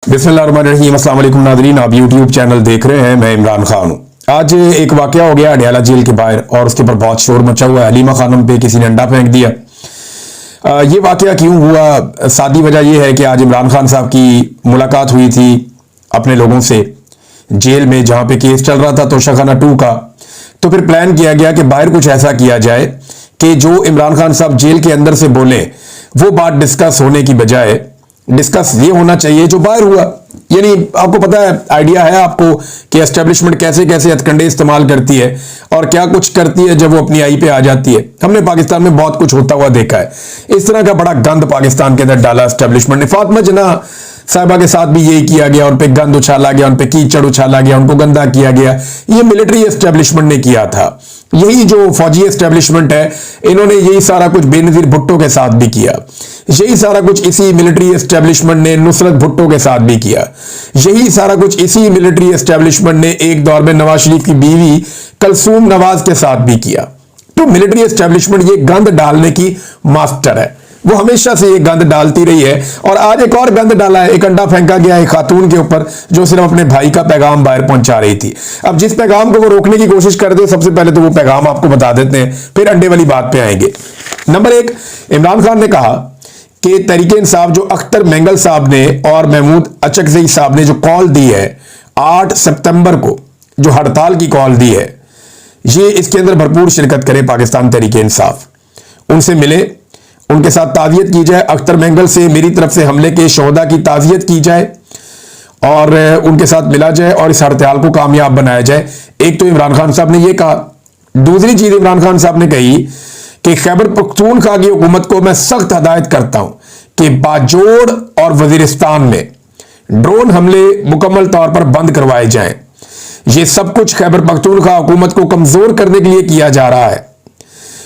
बिस्मिल्लाहिर्रहमानिर्रहीम। अस्सलाम वालेकुम नाज़रीन, आप यूट्यूब चैनल देख रहे हैं। मैं इमरान खान हूँ। आज एक वाकया हो गया अडयाला जेल के बाहर और उसके ऊपर बहुत शोर मचा हुआ है। हलीमा खानम पे किसी ने अंडा फेंक दिया। ये वाकया क्यों हुआ? सादी वजह यह है कि आज इमरान खान साहब की मुलाकात हुई थी अपने लोगों से जेल में, जहाँ पे केस चल रहा था तोशाखाना 2 का। तो फिर प्लान किया गया कि बाहर कुछ ऐसा किया जाए कि जो इमरान खान साहब जेल के अंदर से बोले वो बात डिस्कस होने की बजाय डिस्कस ये होना चाहिए जो बाहर हुआ। यानी आपको पता है, आइडिया है आपको कि एस्टेब्लिशमेंट कैसे कैसे हथकंडे इस्तेमाल करती है और क्या कुछ करती है जब वो अपनी आई पे आ जाती है। हमने पाकिस्तान में बहुत कुछ होता हुआ देखा है। इस तरह का बड़ा गंद पाकिस्तान के अंदर डाला एस्टेब्लिशमेंट ने। फातिमा जना साहिबा के साथ भी यही किया गया, उन पे गंद उछाला गया, उन पे कीचड़ उछाला गया, उनको गंदा किया गया। ये मिलिट्री एस्टेब्लिशमेंट ने किया था। यही जो फौजी एस्टेब्लिशमेंट है, इन्होंने यही सारा कुछ बेनजीर भुट्टो के साथ भी किया। यही सारा कुछ इसी मिलिट्री एस्टेब्लिशमेंट ने नुसरत भुट्टो के साथ भी किया। यही सारा कुछ इसी मिलिट्री एस्टेब्लिशमेंट ने एक दौर में नवाज शरीफ की बीवी कलसूम नवाज के साथ भी किया। तो मिलिट्री एस्टेब्लिशमेंट ये गंद डालने की मास्टर है। वो हमेशा से ये गंद डालती रही है और आज एक और गंद डाला है। एक अंडा फेंका गया है खातून के ऊपर जो सिर्फ अपने भाई का पैगाम बाहर पहुंचा रही थी। अब जिस पैगाम को वो रोकने की कोशिश करते हैं, सबसे पहले तो वो पैगाम आपको बता देते हैं, फिर अंडे वाली बात पे आएंगे। नंबर 1, इमरान खान ने कहा कि तहरीक इंसाफ जो अख्तर मेंगल साहब ने और महमूद अचकजई साहब ने जो कॉल दी है 8 सितंबर को, जो हड़ताल की कॉल दी है, ये इसके अंदर भरपूर शिरकत करे पाकिस्तान तहरीक इंसाफ। उनसे मिले, उनके साथ ताज़ियत की जाए। अख्तर मेंगल से मेरी तरफ से हमले के शोहदा की ताज़ियत की जाए और उनके साथ मिला जाए और इस हड़ताल को कामयाब बनाया जाए। एक तो इमरान खान साहब ने यह कहा। दूसरी चीज इमरान खान साहब ने कही कि खैबर पख्तूनख्वा की हुकूमत को मैं सख्त हदायत करता हूं कि बाजोड़ और वजीरिस्तान में ड्रोन हमले मुकम्मल तौर पर बंद करवाए जाएं। यह सब कुछ खैबर पख्तूनख्वा हुकूमत को कमजोर करने के लिए किया जा रहा है।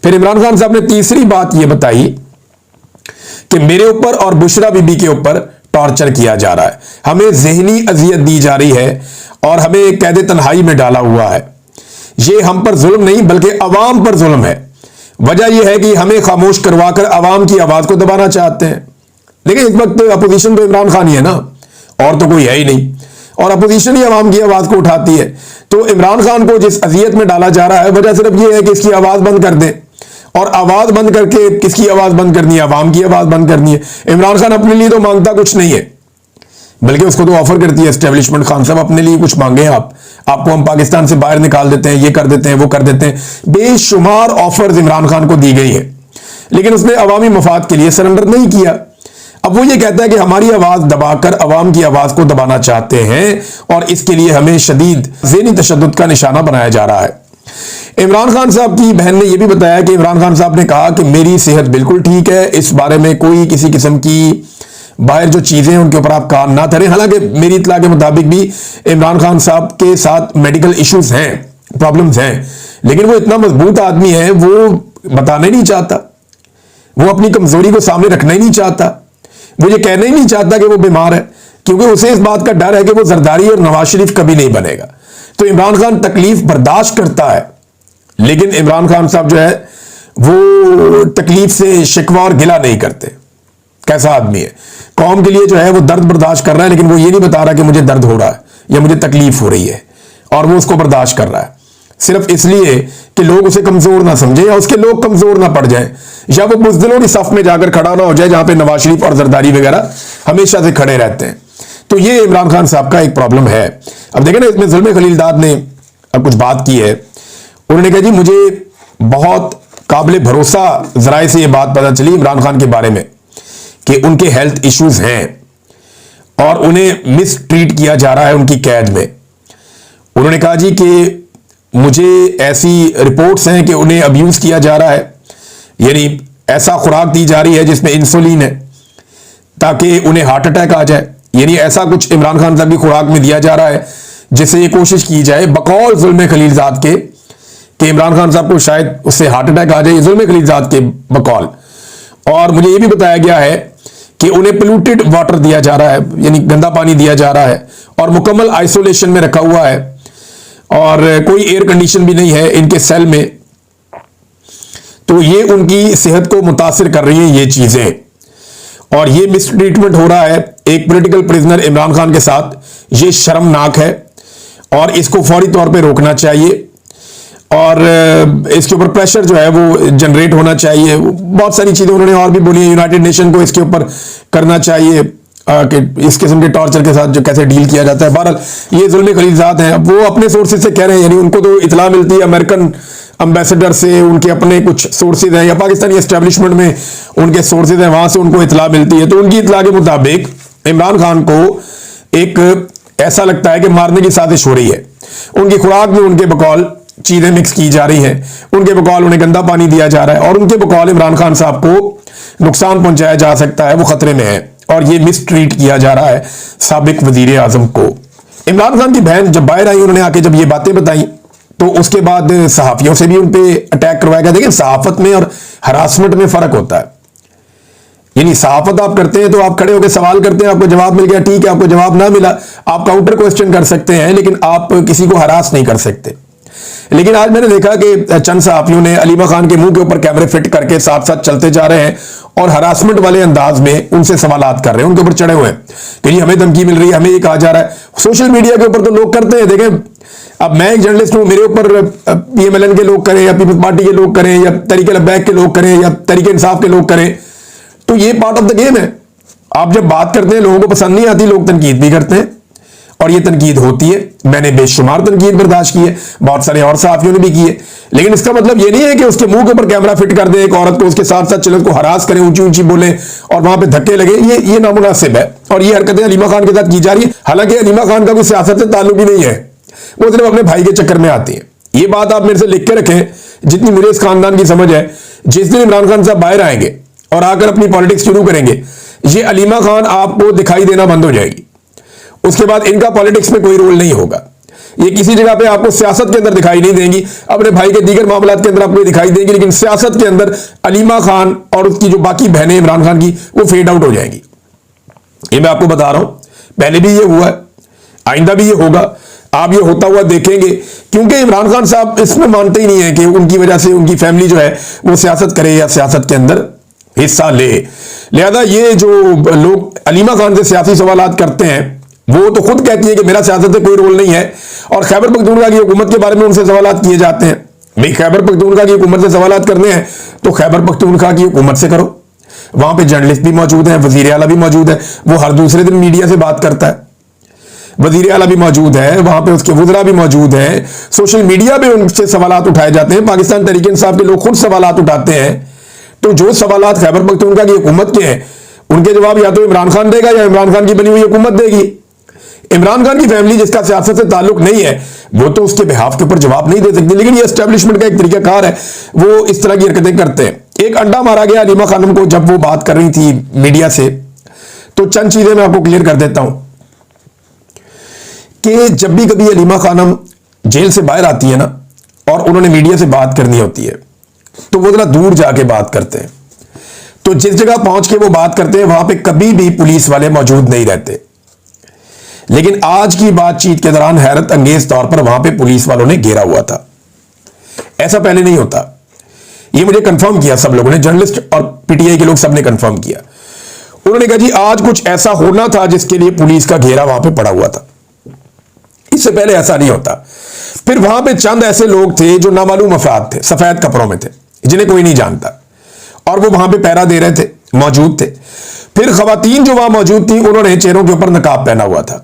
फिर इमरान खान साहब ने तीसरी बात यह बताई कि मेरे ऊपर और बुशरा बीबी के ऊपर टॉर्चर किया जा रहा है, हमें जहनी अजियत दी जा रही है और हमें कैद तन्हाई में डाला हुआ है। ये हम पर जुल्म नहीं बल्कि अवाम पर जुल्म है। वजह यह है कि हमें खामोश करवाकर अवाम की आवाज को दबाना चाहते हैं। लेकिन इस वक्त अपोजिशन तो इमरान खान ही है ना, और तो कोई है ही नहीं, और अपोजिशन ही अवाम की आवाज को उठाती है। तो इमरान खान को जिस अजियत में डाला जा रहा है, वजह सिर्फ यह है कि इसकी आवाज बंद कर दें। और आवाज बंद करके किसकी आवाज बंद करनी है? अवाम की आवाज बंद करनी है। इमरान खान अपने लिए तो मांगता कुछ नहीं है, बल्कि उसको तो ऑफर करती है एस्टेब्लिशमेंट, खान साहब अपने लिए कुछ मांगे आपको हम पाकिस्तान से बाहर निकाल देते हैं, ये कर देते हैं, वो कर देते हैं। बेशुमार ऑफर्स इमरान खान को दी गई है, लेकिन उसने अवामी मफाद के लिए सरेंडर नहीं किया। अब वो ये कहता है कि हमारी आवाज दबाकर अवाम की आवाज को दबाना चाहते हैं और इसके लिए हमें शदीद ज़हनी तशद्दुद का निशाना बनाया जा रहा है। इमरान खान साहब की बहन ने यह भी बताया कि इमरान खान साहब ने कहा कि मेरी सेहत बिल्कुल ठीक है, इस बारे में कोई किसी किस्म की बाहर जो चीजें हैं उनके ऊपर आप कान ना धरें। हालांकि मेरी इत्तला के मुताबिक भी इमरान खान साहब के साथ मेडिकल इश्यूज हैं, प्रॉब्लम्स हैं, लेकिन वो इतना मजबूत आदमी है, वो बताना ही नहीं चाहता, वो अपनी कमजोरी को सामने रखना ही नहीं चाहता, वो ये कहना ही नहीं चाहता कि वो बीमार है, क्योंकि उसे इस बात का डर है कि वो जरदारी और नवाज शरीफ कभी नहीं बनेगा। तो इमरान खान तकलीफ बर्दाश्त करता है, लेकिन इमरान खान साहब जो है वो तकलीफ से शिकवा और गिला नहीं करते। कैसा आदमी है? कौम के लिए जो है वो दर्द बर्दाश्त कर रहा है, लेकिन वो ये नहीं बता रहा कि मुझे दर्द हो रहा है या मुझे तकलीफ हो रही है, और वो उसको बर्दाश्त कर रहा है सिर्फ इसलिए कि लोग उसे कमजोर ना समझे या उसके लोग कमजोर ना पड़ जाएं, या वो बुज़दिलों की सफ में जाकर खड़ा ना हो जाए जहां पे नवाज शरीफ और जरदारी वगैरह हमेशा से खड़े रहते हैं। तो ये इमरान खान साहब का एक प्रॉब्लम है। अब देखें ना, इसमें जुल्म खलीलदाद ने अब कुछ बात की है। उन्होंने कहा जी मुझे बहुत काबिल भरोसा जराए से यह बात पता चली इमरान खान के बारे में कि उनके हेल्थ इश्यूज हैं और उन्हें मिस ट्रीट किया जा रहा है उनकी कैद में। उन्होंने कहा जी कि मुझे ऐसी रिपोर्ट्स हैं कि उन्हें अब्यूज किया जा रहा है, यानी ऐसा खुराक दी जा रही है जिसमें इंसुलिन है ताकि उन्हें हार्ट अटैक आ जाए। यानी ऐसा कुछ इमरान खान साहब की खुराक में दिया जा रहा है जिससे ये कोशिश की जाए बकौल जुल्म खलीलजाद के कि इमरान खान साहब को शायद उससे हार्ट अटैक आ जाए, जुल्म खलीलजाद के बकौल। और मुझे ये भी बताया गया है कि उन्हें पोल्यूटेड वाटर दिया जा रहा है, यानी गंदा पानी दिया जा रहा है और मुकम्मल आइसोलेशन में रखा हुआ है और कोई एयर कंडीशन भी नहीं है इनके सेल में। तो ये उनकी सेहत को मुतासिर कर रही हैं ये चीजें। और ये मिसट्रीटमेंट हो रहा है एक पॉलिटिकल प्रिजनर इमरान खान के साथ, ये शर्मनाक है और इसको फौरी तौर पे रोकना चाहिए और इसके ऊपर प्रेशर जो है वो जनरेट होना चाहिए। बहुत सारी चीजें उन्होंने और भी बोली है, यूनाइटेड नेशन को इसके ऊपर करना चाहिए कि इस किस्म के टॉर्चर के साथ जो कैसे डील किया जाता है। बहरहाल ये जुल्म खलीजात हैं, वो अपने सोर्सेज से कह रहे हैं, यानी उनको तो इतला मिलती है अमेरिकन एम्बेसडर से, उनके अपने कुछ सोर्सेज हैं या पाकिस्तानी एस्टेब्लिशमेंट में उनके सोर्सेज हैं, वहां से उनको इतला मिलती है। तो उनकी इतला के मुताबिक इमरान खान को एक ऐसा लगता है कि मारने की साजिश हो रही है। उनकी खुराक में उनके बकौल चीजें मिक्स की जा रही हैं, उनके बकौल उन्हें गंदा पानी दिया जा रहा है और उनके बकौल इमरान खान साहब को नुकसान पहुंचाया जा सकता है, वो खतरे में है और ये मिसट्रीट किया जा रहा है साबिक वजीर आजम को। इमरान खान की बहन जब बाहर आई, उन्होंने आके जब ये बातें बताई तो उसके बाद सहाफियों से भी उन पे अटैक करवाया गया। देखिए, सहाफत में और हरासमेंट में फर्क होता है। यानी सहाफत आप करते हैं तो आप खड़े होकर सवाल करते हैं, आपको जवाब मिल गया, ठीक है, आपको जवाब ना मिला आप काउंटर क्वेश्चन कर सकते हैं, लेकिन आप किसी को हरास नहीं कर सकते। लेकिन आज मैंने देखा कि चंद सहाफियों ने अलीमा खान के मुंह के ऊपर कैमरे फिट करके साथ साथ चलते जा रहे हैं और हरासमेंट वाले अंदाज में उनसे सवालात कर रहे हैं, उनके ऊपर चढ़े हुए हैं कि जी हमें धमकी मिल रही है, हमें ये कहा जा रहा है। सोशल मीडिया के ऊपर तो लोग करते हैं। देखें, अब मैं एक जर्नलिस्ट हूं, मेरे ऊपर पीएमएलएन के लोग करें या पीपल्स पार्टी के लोग करें या तरीके लब्बैक के लोग करें या तरीके इंसाफ के लोग करें, तो ये पार्ट ऑफ द गेम है। आप जब बात करते हैं, लोगों को पसंद नहीं आती, लोग तनकीद भी करते हैं और ये तनकीद होती है। मैंने बेशुमार तनकीद बर्दाश्त की है, बहुत सारे और सहाफियों ने भी की है, लेकिन इसका मतलब ये नहीं है कि उसके मुंह के ऊपर कैमरा फिट कर दे एक औरत को, उसके साथ साथ चले उसको हरास करें, ऊंची ऊंची बोले और वहां पे धक्के लगे। ये नामुनासिब है और ये हरकतें अलीमा खान के साथ की जा रही है। हालांकि अलीमा खान का कोई सियासत से ताल्लुक ही नहीं है, वो सिर्फ अपने भाई के चक्कर में आती है। ये बात आप मेरे से लिख के रखें, जितनी मुझे इस खानदान की समझ है। जिस दिन इमरान खान साहब बाहर आएंगे और आकर अपनी पॉलिटिक्स शुरू करेंगे, ये अलीमा खान आपको दिखाई देना बंद हो जाएगी। उसके बाद इनका पॉलिटिक्स में कोई रोल नहीं होगा। ये किसी जगह पे आपको सियासत के अंदर दिखाई नहीं देंगी, अपने भाई के दीगर मामलात के अंदर आपको दिखाई देंगी, लेकिन सियासत के अंदर अलीमा खान और उसकी जो बाकी बहनें इमरान खान की, वो फेड आउट हो जाएंगी। ये मैं आपको बता रहा हूं, पहले भी ये हुआ है, आइंदा भी ये होगा, आप ये होता हुआ देखेंगे, क्योंकि इमरान खान साहब इसमें मानते ही नहीं है कि उनकी वजह से उनकी फैमिली जो है वो सियासत करे या सियासत के अंदर हिस्सा ले। लिहाजा ये जो लोग अलीमा खान से सियासी सवालात करते हैं, वो तो खुद कहती है कि मेरा सियासत से कोई रोल नहीं है, और खैबर पख्तूनख्वा की हुकूमत के बारे में उनसे सवालात किए जाते हैं। भाई, खैबर पख्तूनख्वा की हुकूमत से सवालात करने हैं तो खैबर पख्तूनख्वा की हुकूमत से करो। वहां पे जर्नलिस्ट भी मौजूद है, वजीर आला भी मौजूद है, वो हर दूसरे दिन मीडिया से बात करता है। वजीर आला भी मौजूद है वहां पे, उसके वज़रा भी मौजूद हैं, सोशल मीडिया पे उनसे सवालात उठाए जाते हैं। पाकिस्तान तहरीक इंसाफ के लोग खुद सवालात उठाते हैं। तो जो सवालात खैबर पख्तूनख्वा की हुकूमत के हैं, उनके जवाब या तो इमरान खान देगा या इमरान खान की बनी हुई हुकूमत देगी। इमरान खान की फैमिली जिसका सियासत से ताल्लुक नहीं है, वो तो उसके बिहाफ के ऊपर जवाब नहीं दे सकती, लेकिन ये एस्टेब्लिशमेंट का एक तरीकाकार है, वो इस तरह की हरकतें करते हैं। एक अंडा मारा गया अलीमा खानम को जब वो बात कर रही थी मीडिया से। तो चंद चीजें मैं आपको क्लियर कर देता हूं कि जब भी कभी अलीमा खानम जेल से बाहर आती है ना, और उन्होंने मीडिया से बात करनी होती है, तो वो जरा दूर जाके बात करते हैं। तो जिस जगह पहुंच के वो बात करते हैं, वहां पे कभी भी पुलिस वाले मौजूद नहीं रहते। लेकिन आज की बातचीत के दौरान हैरत अंगेज तौर पर वहां पे पुलिस वालों ने घेरा हुआ था। ऐसा पहले नहीं होता। ये मुझे कंफर्म किया सब लोगों ने, जर्नलिस्ट और पीटीआई के लोग सबने कंफर्म किया। उन्होंने कहा जी आज कुछ ऐसा होना था जिसके लिए पुलिस का घेरा वहां पे पड़ा हुआ था, इससे पहले ऐसा नहीं होता। फिर वहां पे चंद ऐसे लोग थे जो नामालूम अफराद थे, सफेद कपड़ों में थे, जिन्हें कोई नहीं जानता, और वो वहां पे पहरा दे रहे थे, मौजूद थे। फिर खवातीन जो वहां मौजूद थी, उन्होंने चेहरों के ऊपर नकाब पहना हुआ था।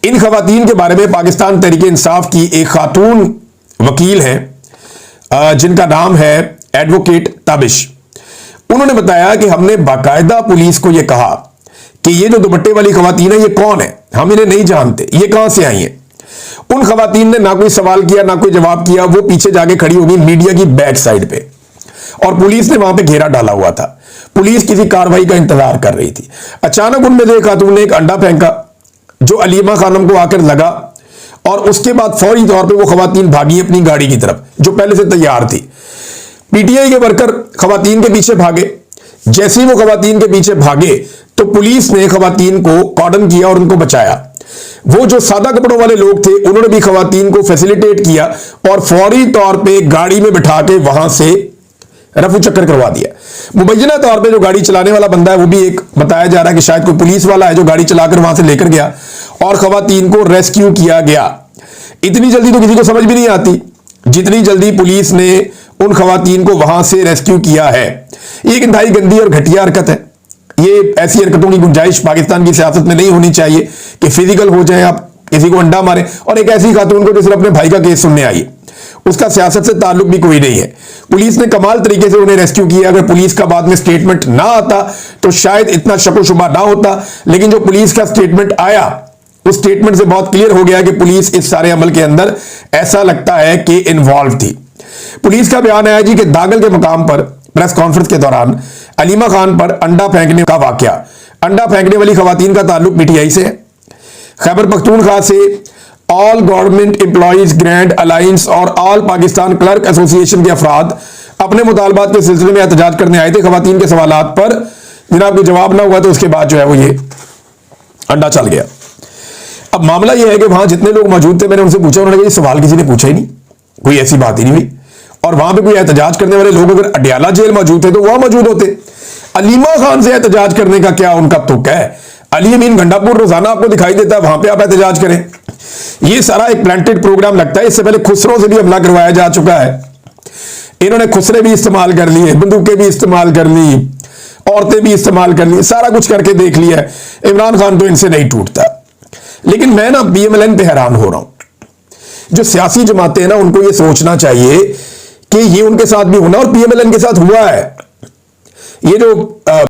इन खवातीन के बारे में पाकिस्तान तहरीक इंसाफ की एक खातून वकील हैं जिनका नाम है एडवोकेट ताबिश, उन्होंने बताया कि हमने बाकायदा पुलिस को यह कहा कि ये जो दुपट्टे वाली खवातीन है ये कौन है, हम इन्हें नहीं जानते, ये कहां से आई हैं। उन खवातीन ने ना कोई सवाल किया ना कोई जवाब किया, वो पीछे जाके खड़ी होगी मीडिया की बैक साइड पे, और पुलिस ने वहां पे घेरा डाला हुआ था। पुलिस किसी कार्रवाई का इंतजार कर रही थी। अचानक उनमें से एक खातून ने एक अंडा फेंका जो अलीमा खानम को आकर लगा, और उसके बाद फौरी तौर पे वो खवातीन भागी अपनी गाड़ी की तरफ जो पहले से तैयार थी। पीटीआई के वर्कर खवातीन के पीछे भागे। जैसे ही वो खवातीन के पीछे भागे तो पुलिस ने खवातीन को कॉर्डन किया और उनको बचाया। वो जो सादा कपड़ों वाले लोग थे उन्होंने भी खवातीन को फैसिलिटेट किया और फौरी तौर पे गाड़ी में बिठा के वहां से रफू चक्कर करवा दिया। मुबैना तौर पे जो गाड़ी चलाने वाला बंदा है वो भी एक बताया जा रहा है कि शायद कोई पुलिस वाला है जो गाड़ी चलाकर वहां से लेकर गया और खवातीन को रेस्क्यू किया गया। इतनी जल्दी तो किसी को समझ भी नहीं आती जितनी जल्दी पुलिस ने उन खवातीन को वहां से रेस्क्यू किया है। ये एक इंतहाई गंदी और घटिया हरकत है। ये ऐसी हरकतों की गुंजाइश पाकिस्तान की सियासत में नहीं होनी चाहिए कि फिजिकल हो जाए, आप किसी को अंडा मारे। और एक ऐसी खातून को जो सिर्फ अपने भाई का केस सुनने आई, उसका सियासत से ताल्लुक भी कोई नहीं है। पुलिस ने कमाल तरीके से उन्हें रेस्क्यू किया। अगर पुलिस का बाद में स्टेटमेंट ना आता तो शायद इतना शक व शुबा ना होता, लेकिन जो पुलिस का स्टेटमेंट आया उस स्टेटमेंट से बहुत क्लियर हो गया कि पुलिस इस सारे अमल के अंदर ऐसा लगता है कि इन्वॉल्व थी। पुलिस का बयान आया जी कि दागल के मकाम पर प्रेस कॉन्फ्रेंस के दौरान अलीमा खान पर अंडा फेंकने का वाकया, अंडा फेंकने वाली खवातीन का ताल्लुक पीटीआई से है। खैबर पख्तूनख्वा से all government employees grand alliance और ऑल पाकिस्तान क्लर्क एसोसिएशन के अफराद अपने मुतालबात के सिलसिले में एहतजाज करने आए थे। खवातीन के सवालात पर जनाब को जवाब ना हुआ तो उसके बाद जो है वो ये अंडा चल गया। अब मामला यह है कि वहां जितने लोग मौजूद थे, मैंने उनसे पूछा, उन्होंने कहा सवाल किसी ने पूछा ही नहीं, कोई ऐसी बात ही नहीं हुई। और वहां पे कोई एहतजाज करने वाले लोग अगर अडियाला जेल मौजूद थे तो वहां मौजूद होते। अलीमा खान से एहतजाज करने का क्या उनका तुक है? अली अमीन गंडापुर रोजाना आपको दिखाई देता है, वहां पे आप एहतजाज करें। ये सारा एक प्लांटेड प्रोग्राम लगता है। इससे पहले खुसरो से भी हमला करवाया जा चुका है। इन्होंने खुसरे भी इस्तेमाल कर लिए, बंदूकें भी इस्तेमाल कर ली, औरतें भी इस्तेमाल कर ली, सारा कुछ करके देख लिया है। इमरान खान तो इनसे नहीं टूटता। लेकिन मैं ना BMLN पे हैरान हो रहा हूं। जो सियासी जमातें हैं ना, उनको ये सोचना चाहिए कि ये उनके साथ भी होना और PMLN के साथ हुआ है। ये जो